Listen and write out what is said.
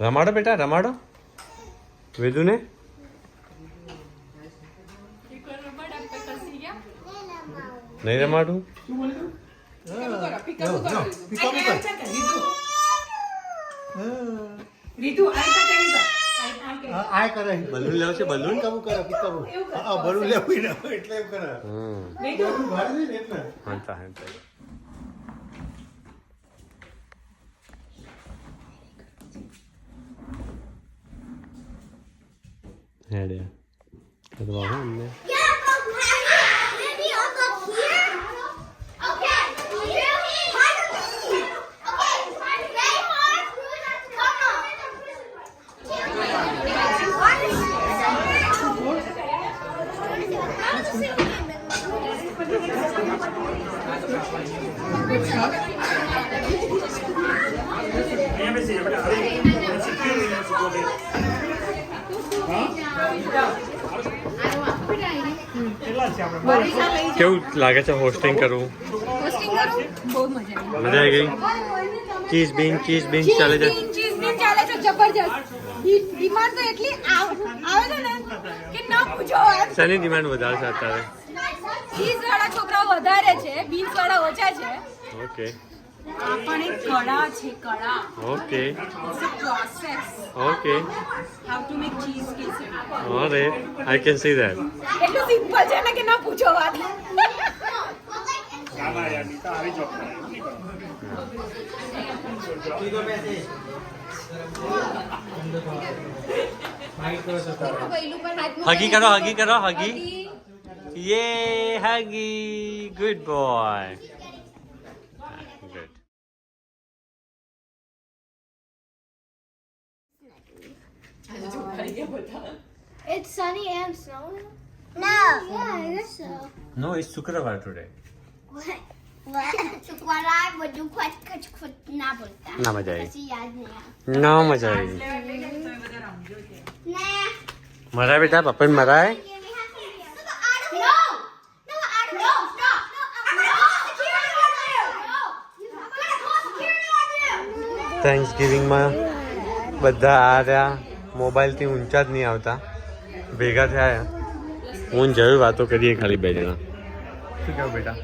રમાડો બેટા રમાડો વેદુને. નહીં રમાડું. Balloon લેવશે balloon balloon લેવું એટલે એમ કરે. હેડે કરવા હું અમને કેવું લાગે છે હોસ્ટિંગ કરવું? બહુ મજા મજા આવી ગઈ. ચીઝ બીન ચાલે છે. જબરજસ્ત. ડિમાન્ડ તો એટલી આવે છે ને કે ના પૂછો વાત. શેની ડિમાન્ડ વધારે છે અત્યારે? ચીઝ વાળા છોકરાઓ વધારે છે, બીન્સ વાળા ઓછા છે. ઓકે પણ એક કળા છે, કળા. Okay It's a process. Okay How to make cheese કેસરી. અરે આઈ કેન સી ધેટ. એટલું સિમ્પલ છે ને કે ના પૂછો વાત. હગી કરો હગી. યે હગી. Good boy. Good. It's sunny and snowing? No. Yeah, I guess so. No it's શુક્રવાર ટુડે. શુક્રવાર બધું ખોટ ના બોલતા. ના મજા આવી. પછી યાદ નહીં આવે. ના મજા આવી. ના. મરાય બેટા પપ્પાને મરાય. No. No, no, stop. થેન્ક્સગિવિંગમાં બધા આ રહ્યા મોબાઈલથી ઊંચા જ નહીં આવતા ભેગા થયા. હું જરૂર વાતો કરીએ ખાલી બે જણા. શું કહું બેટા?